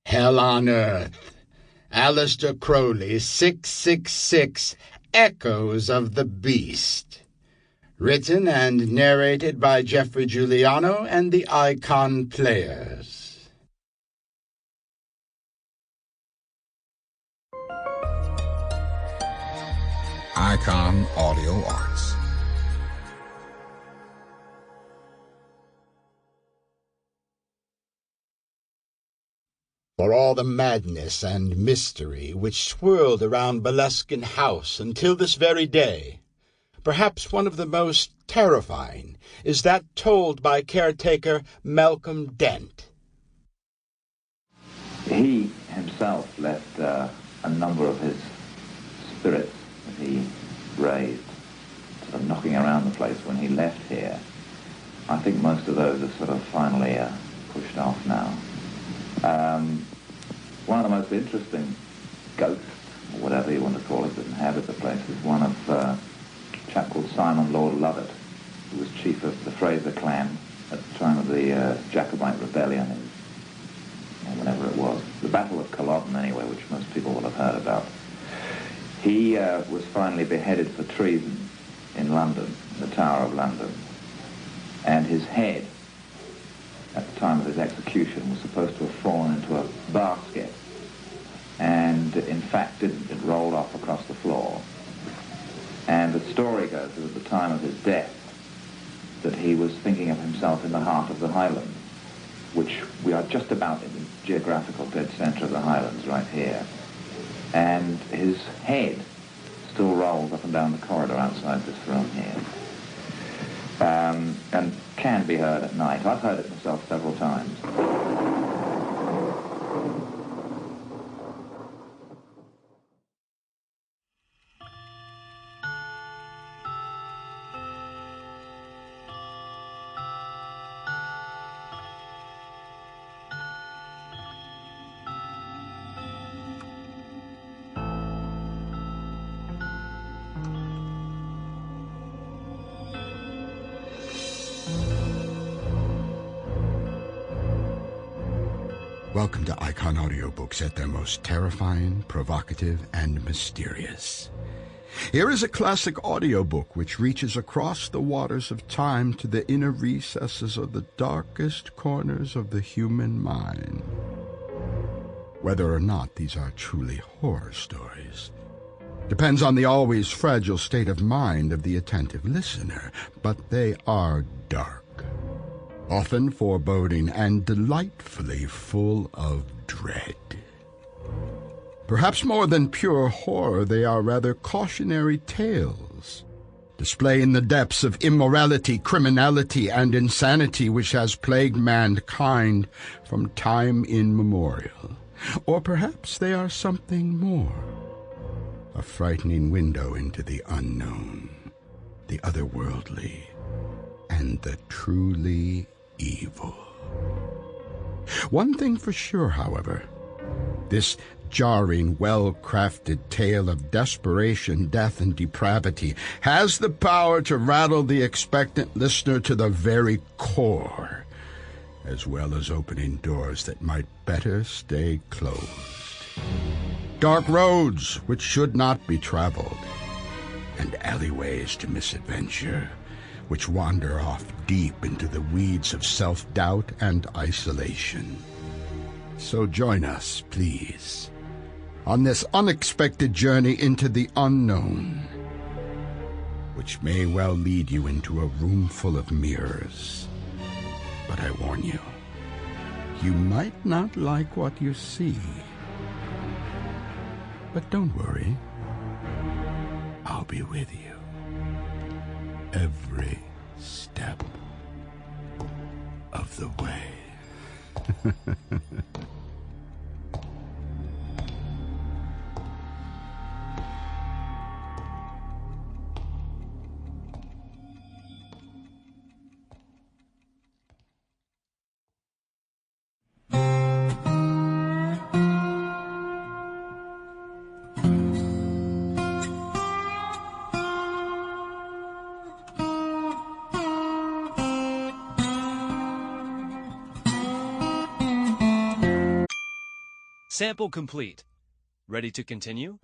Hell on Earth. Aleister Crowley, 666, Echoes of the Beast. Written and narrated by Geoffrey Giuliano and the Icon Players. Icon Audio Arts. For all the madness and mystery which swirled around Beluskin House until this very day, perhaps one of the most terrifying is that told by caretaker Malcolm Dent. He himself left a number of his spirits that he raised, sort of knocking around the place when he left here. I think most of those are sort of finally pushed off now. One of the most interesting ghosts, or whatever you want to call it, that inhabit the place is one of a chap called Simon Lord Lovat, who was chief of the Fraser clan at the time of the Jacobite rebellion in whenever it was. The Battle of Culloden, anyway, which most people will have heard about. He was finally beheaded for treason in London, in the Tower of London. And his head, at the time of his execution, was supposed to have fallen into a basket. And in fact didn't. It rolled off across the floor. And the story goes that at the time of his death, that he was thinking of himself in the heart of the Highlands, which we are just about in the geographical dead center of the Highlands right here. And his head still rolls up and down the corridor outside this room here. And can be heard at night. I've heard it myself several times. Welcome to Icon Audiobooks at their most terrifying, provocative, and mysterious. Here is a classic audiobook which reaches across the waters of time to the inner recesses of the darkest corners of the human mind. Whether or not these are truly horror stories depends on the always fragile state of mind of the attentive listener, but they are dark, often foreboding and delightfully full of dread. Perhaps more than pure horror, they are rather cautionary tales, displaying the depths of immorality, criminality, and insanity which has plagued mankind from time immemorial. Or perhaps they are something more, a frightening window into the unknown, the otherworldly, and the truly evil. One thing for sure, however, this jarring, well-crafted tale of desperation, death, and depravity has the power to rattle the expectant listener to the very core, as well as opening doors that might better stay closed. Dark roads which should not be traveled, and alleyways to misadventure, which wander off deep into the weeds of self-doubt and isolation. So join us, please, on this unexpected journey into the unknown, which may well lead you into a room full of mirrors. But I warn you, you might not like what you see. But don't worry, I'll be with you every step of the way. Sample complete. Ready to continue?